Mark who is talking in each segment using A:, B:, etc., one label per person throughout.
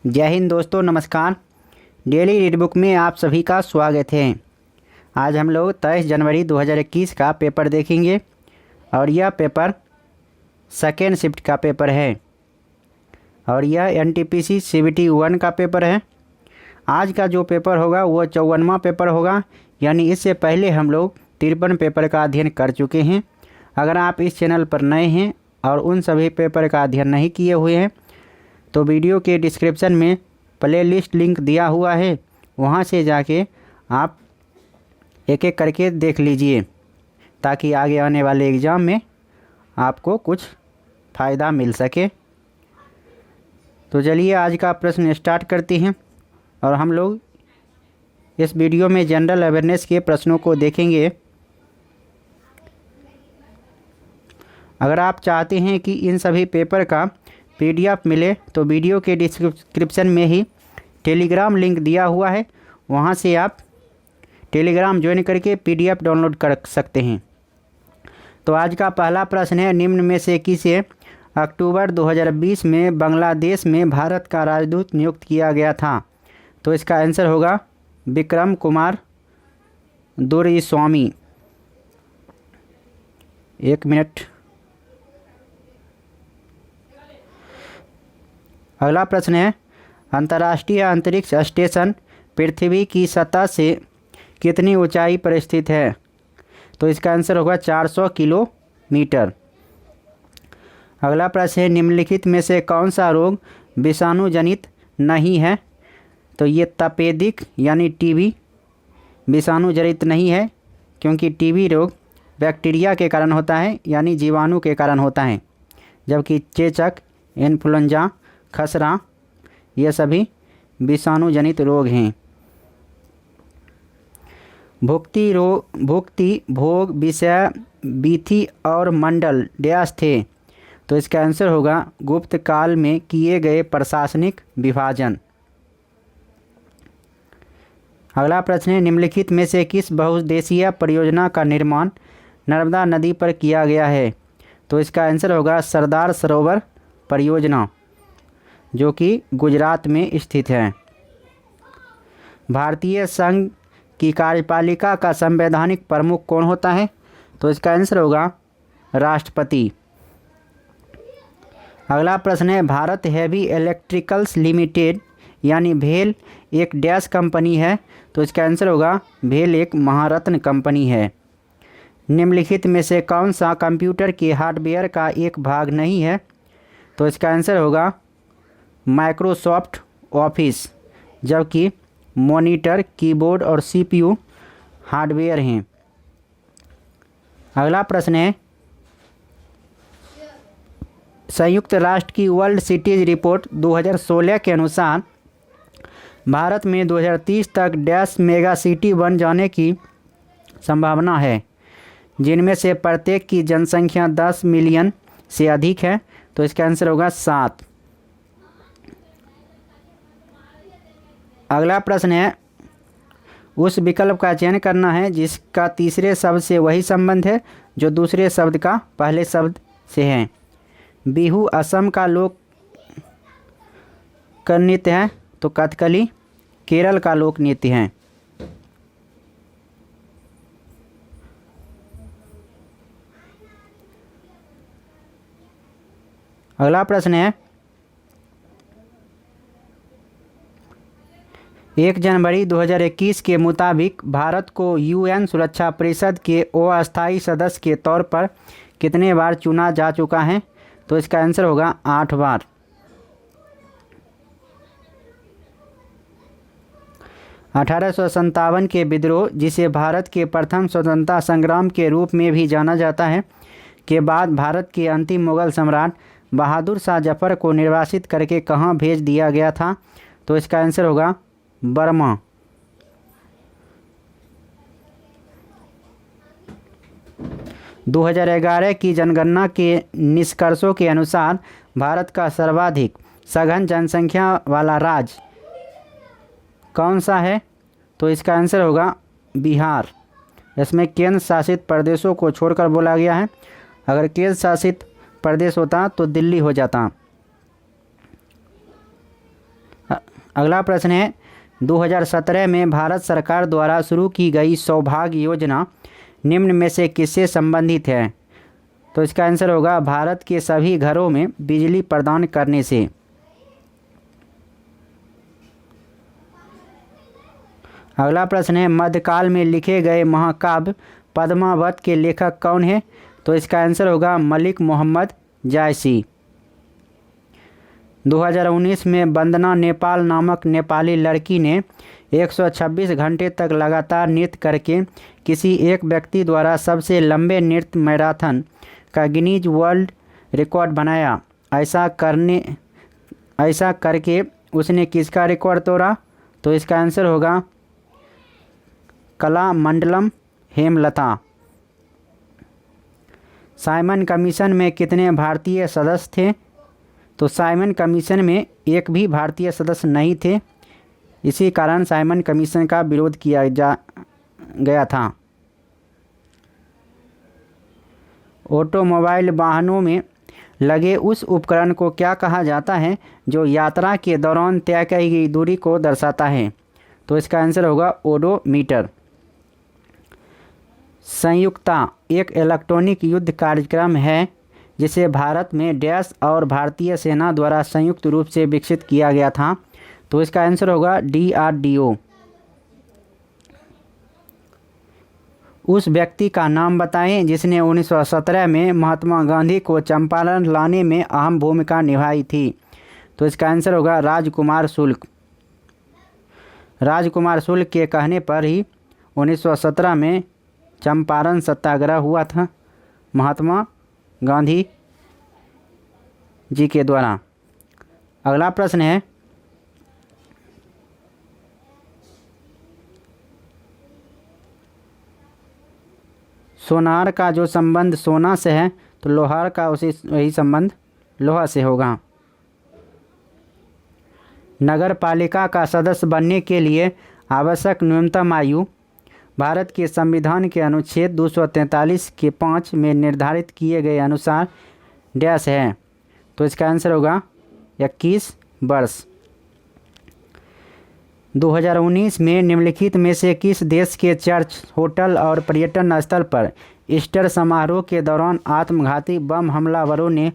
A: जय हिंद दोस्तों, नमस्कार। डेली रीड बुक में आप सभी का स्वागत है। आज हम लोग 23 जनवरी 2021 का पेपर देखेंगे और यह पेपर सेकेंड शिफ्ट का पेपर है और यह एनटीपीसी सीबीटी 1 का पेपर है। आज का जो पेपर होगा वो 54वां पेपर होगा, यानी इससे पहले हम लोग 53 पेपर का अध्ययन कर चुके हैं। अगर आप इस चैनल पर नए हैं और उन सभी पेपर का अध्ययन नहीं किए हुए हैं तो वीडियो के डिस्क्रिप्शन में प्लेलिस्ट लिंक दिया हुआ है, वहां से जाके आप एक एक करके देख लीजिए ताकि आगे आने वाले एग्ज़ाम में आपको कुछ फ़ायदा मिल सके। तो चलिए आज का प्रश्न स्टार्ट करते हैं और हम लोग इस वीडियो में जनरल अवेयरनेस के प्रश्नों को देखेंगे। अगर आप चाहते हैं कि इन सभी पेपर का पीडीएफ मिले तो वीडियो के डिस्क्रिप्शन में ही टेलीग्राम लिंक दिया हुआ है, वहां से आप टेलीग्राम ज्वाइन करके पीडीएफ डाउनलोड कर सकते हैं। तो आज का पहला प्रश्न है, निम्न में से किसे अक्टूबर 2020 में बांग्लादेश में भारत का राजदूत नियुक्त किया गया था? तो इसका आंसर होगा विक्रम कुमार दुर्ईस्वामी। एक मिनट। अगला प्रश्न है, अंतर्राष्ट्रीय अंतरिक्ष स्टेशन पृथ्वी की सतह से कितनी ऊंचाई पर स्थित है? तो इसका आंसर होगा 400 किलोमीटर। अगला प्रश्न है, निम्नलिखित में से कौन सा रोग विषाणु जनित नहीं है? तो ये तपेदिक यानी टीबी विषाणु जनित नहीं है, क्योंकि टीबी रोग बैक्टीरिया के कारण होता है यानी जीवाणु के कारण होता है, जबकि चेचक, इन्फ्लुएंजा, खसरा ये सभी विषाणु जनित रोग हैं। भुक्ति, भोग, विषय, बीथी और मंडल डैश थे? तो इसका आंसर होगा गुप्त काल में किए गए प्रशासनिक विभाजन। अगला प्रश्न है, निम्नलिखित में से किस बहुउद्देशीय परियोजना का निर्माण नर्मदा नदी पर किया गया है? तो इसका आंसर होगा सरदार सरोवर परियोजना, जो कि गुजरात में स्थित है। भारतीय संघ की कार्यपालिका का संवैधानिक प्रमुख कौन होता है? तो इसका आंसर होगा राष्ट्रपति। अगला प्रश्न है, भारत हैवी इलेक्ट्रिकल्स लिमिटेड यानी भेल एक डैश कंपनी है? तो इसका आंसर होगा भेल एक महारत्न कंपनी है। निम्नलिखित में से कौन सा कंप्यूटर के हार्डवेयर का एक भाग नहीं है? तो इसका आंसर होगा माइक्रोसॉफ्ट ऑफिस, जबकि मॉनिटर, कीबोर्ड और सीपीयू हार्डवेयर हैं। अगला प्रश्न है, संयुक्त राष्ट्र की वर्ल्ड सिटीज रिपोर्ट 2016 के अनुसार भारत में 2030 तक डैश मेगा सिटी बन जाने की संभावना है, जिनमें से प्रत्येक की जनसंख्या 10 मिलियन से अधिक है? तो इसका आंसर होगा 7। अगला प्रश्न है, उस विकल्प का चयन करना है जिसका तीसरे शब्द से वही संबंध है जो दूसरे शब्द का पहले शब्द से है। बिहू असम का लोक नृत्य है, तो कथकली केरल का लोक नृत्य है। अगला प्रश्न है, 1 जनवरी 2021 के मुताबिक भारत को यूएन सुरक्षा परिषद के अस्थायी सदस्य के तौर पर कितने बार चुना जा चुका है? तो इसका आंसर होगा 8 बार। अठारह के विद्रोह, जिसे भारत के प्रथम स्वतंत्रता संग्राम के रूप में भी जाना जाता है, के बाद भारत के अंतिम मुगल सम्राट बहादुर शाह जफर को निर्वासित करके कहाँ भेज दिया गया था? तो इसका आंसर होगा बर्मा। - 2011 की जनगणना के निष्कर्षों के अनुसार भारत का सर्वाधिक सघन जनसंख्या वाला राज्य कौन सा है? तो इसका आंसर होगा बिहार। इसमें केंद्र शासित प्रदेशों को छोड़कर बोला गया है। अगर केंद्र शासित प्रदेश होता तो दिल्ली हो जाता। अगला प्रश्न है 2017 में भारत सरकार द्वारा शुरू की गई सौभाग्य योजना निम्न में से किससे संबंधित है? तो इसका आंसर होगा भारत के सभी घरों में बिजली प्रदान करने से। अगला प्रश्न है मध्यकाल में लिखे गए महाकाव्य पद्मावत के लेखक कौन है? तो इसका आंसर होगा मलिक मोहम्मद जायसी। 2019 में वंदना नेपाल नामक नेपाली लड़की ने 126 घंटे तक लगातार नृत्य करके किसी एक व्यक्ति द्वारा सबसे लंबे नृत्य मैराथन का गिनीज वर्ल्ड रिकॉर्ड बनाया। ऐसा करके उसने किसका रिकॉर्ड तोड़ा? तो इसका आंसर होगा कलामंडलम हेमलता। साइमन कमीशन में कितने भारतीय सदस्य थे? तो साइमन कमीशन में एक भी भारतीय सदस्य नहीं थे, इसी कारण साइमन कमीशन का विरोध किया गया था। ऑटोमोबाइल वाहनों में लगे उस उपकरण को क्या कहा जाता है जो यात्रा के दौरान तय की गई दूरी को दर्शाता है? तो इसका आंसर होगा ओडोमीटर। संयुक्ता एक इलेक्ट्रॉनिक युद्ध कार्यक्रम है जिसे भारत में डैश और भारतीय सेना द्वारा संयुक्त रूप से विकसित किया गया था। तो इसका आंसर होगा DRDO। उस व्यक्ति का नाम बताएं जिसने 1917 में महात्मा गांधी को चंपारण लाने में अहम भूमिका निभाई थी। तो इसका आंसर होगा राजकुमार शुक्ल। राजकुमार शुक्ल के कहने पर ही 1917 में चंपारण सत्याग्रह हुआ था महात्मा गांधी जी के द्वारा। अगला प्रश्न है सोनार का जो संबंध सोना से है तो लोहार का वही संबंध लोहा से होगा। नगर पालिका का सदस्य बनने के लिए आवश्यक न्यूनतम आयु भारत के संविधान के अनुच्छेद 243 के 5 में निर्धारित किए गए अनुसार डैश है। तो इसका आंसर होगा 21 वर्ष। 2019 में निम्नलिखित में से किस देश के चर्च, होटल और पर्यटन स्थल पर ईस्टर समारोह के दौरान आत्मघाती बम हमलावरों ने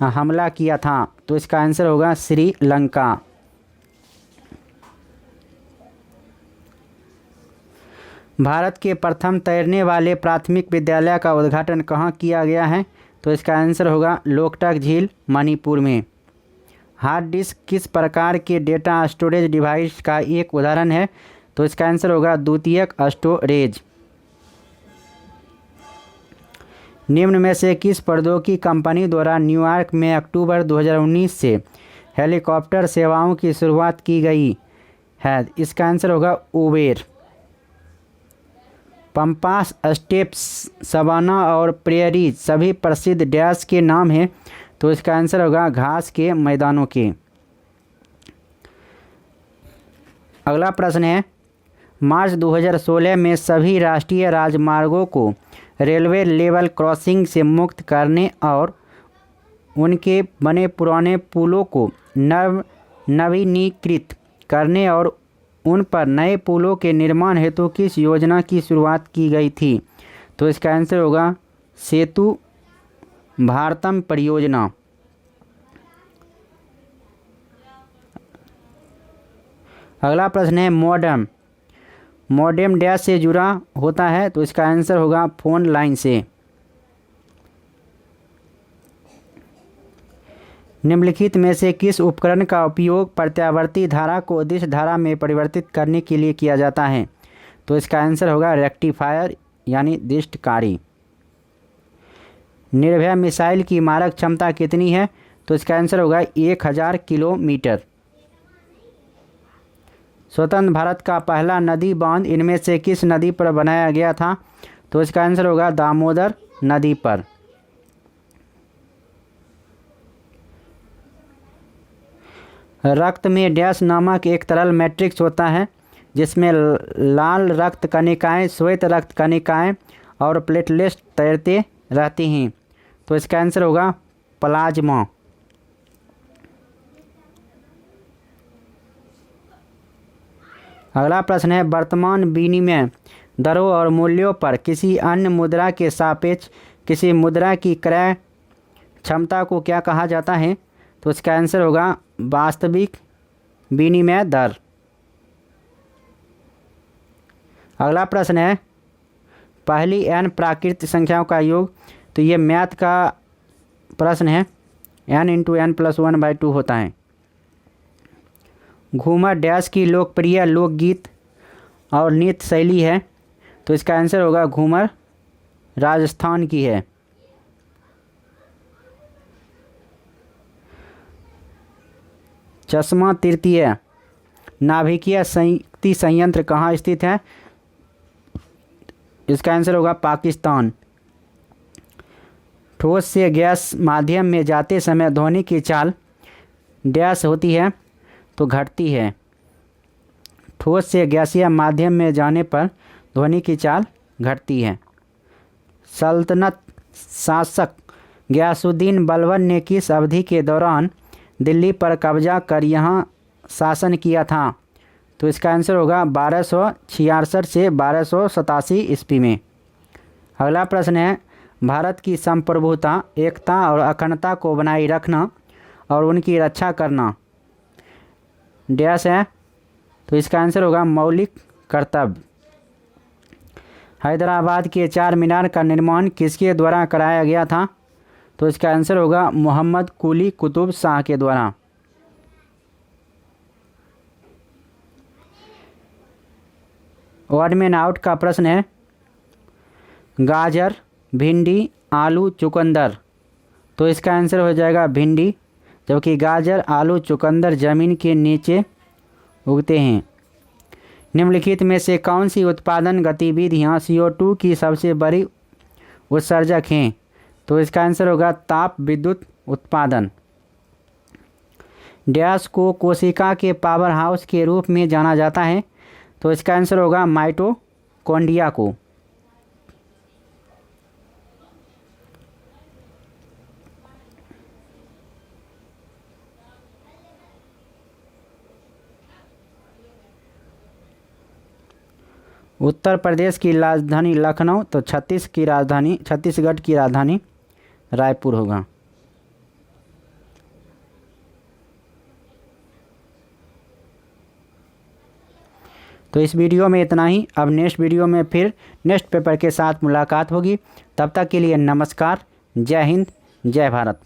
A: हमला किया था? तो इसका आंसर होगा श्रीलंका। भारत के प्रथम तैरने वाले प्राथमिक विद्यालय का उद्घाटन कहाँ किया गया है? तो इसका आंसर होगा लोकटक झील, मणिपुर में। हार्ड डिस्क किस प्रकार के डेटा स्टोरेज डिवाइस का एक उदाहरण है? तो इसका आंसर होगा द्वितीयक स्टोरेज। निम्न में से किस प्रौद्योगिकी कंपनी द्वारा न्यूयॉर्क में अक्टूबर 2019 से हेलीकॉप्टर सेवाओं की शुरुआत की गई है? इसका आंसर होगा उबेर। पंपास, स्टेप्स, सवाना और प्रेयरी सभी प्रसिद्ध डैश के नाम हैं? तो इसका आंसर होगा घास के मैदानों के। अगला प्रश्न है मार्च 2016 में सभी राष्ट्रीय राजमार्गों को रेलवे लेवल क्रॉसिंग से मुक्त करने और उनके बने पुराने पुलों को नवीनीकृत करने और उन पर नए पुलों के निर्माण हेतु किस योजना की शुरुआत की गई थी? तो इसका आंसर होगा सेतु भारतम परियोजना। अगला प्रश्न है मॉडेम डैश से जुड़ा होता है? तो इसका आंसर होगा फोन लाइन से। निम्नलिखित में से किस उपकरण का उपयोग प्रत्यावर्ती धारा को दिश धारा में परिवर्तित करने के लिए किया जाता है? तो इसका आंसर होगा रेक्टिफायर यानी दिष्टकारी। निर्भया मिसाइल की मारक क्षमता कितनी है? तो इसका आंसर होगा 1000 किलोमीटर। स्वतंत्र भारत का पहला नदी बांध इनमें से किस नदी पर बनाया गया था? तो इसका आंसर होगा दामोदर नदी पर। रक्त में डैश नामक एक तरल मैट्रिक्स होता है जिसमें लाल रक्त कणिकाएं, श्वेत रक्त कणिकाएं और प्लेटलेट्स तैरते रहती हैं। तो इसका आंसर होगा प्लाज्मा। अगला प्रश्न है, वर्तमान विनिमय दरों और मूल्यों पर किसी अन्य मुद्रा के सापेक्ष किसी मुद्रा की क्रय क्षमता को क्या कहा जाता है? तो इसका आंसर होगा वास्तविक विनिमय दर। अगला प्रश्न है, पहली n प्राकृतिक संख्याओं का योग। तो ये मैथ का प्रश्न है। n इंटू एन प्लस 1/2 होता है। घूमर डैश की लोकप्रिय लोकगीत और नृत्य शैली है। तो इसका आंसर होगा घूमर राजस्थान की है। चश्मा तृतीय नाभिकीय शक्ति संयंत्र कहाँ स्थित है? इसका आंसर होगा पाकिस्तान। ठोस से गैस माध्यम में जाते समय ध्वनि की चाल डैश होती है? तो घटती है। ठोस से गैसीय माध्यम में जाने पर ध्वनि की चाल घटती है। सल्तनत शासक गयासुद्दीन बलबन ने किस अवधि के दौरान दिल्ली पर कब्जा कर यहाँ शासन किया था? तो इसका आंसर होगा 1266 से 1287 ईस्वी में। अगला प्रश्न है, भारत की संप्रभुता, एकता और अखंडता को बनाए रखना और उनकी रक्षा करना डैश है? तो इसका आंसर होगा मौलिक कर्तव्य। हैदराबाद के चार मीनार का निर्माण किसके द्वारा कराया गया था? तो इसका आंसर होगा मोहम्मद कुली कुतुब शाह के द्वारा। ऑड मैन आउट का प्रश्न है, गाजर, भिंडी, आलू, चुकंदर। तो इसका आंसर हो जाएगा भिंडी, जबकि गाजर, आलू, चुकंदर ज़मीन के नीचे उगते हैं। निम्नलिखित में से कौन सी उत्पादन गतिविधियाँ CO2 की सबसे बड़ी उत्सर्जक हैं? तो इसका आंसर होगा ताप विद्युत उत्पादन। डैश को कोशिका के पावर हाउस के रूप में जाना जाता है? तो इसका आंसर होगा माइटोकॉन्ड्रिया को। उत्तर प्रदेश की राजधानी लखनऊ, तो छत्तीसगढ़ की राजधानी रायपुर होगा। तो इस वीडियो में इतना ही। अब नेक्स्ट वीडियो में फिर नेक्स्ट पेपर के साथ मुलाकात होगी। तब तक के लिए नमस्कार। जय हिंद, जय भारत।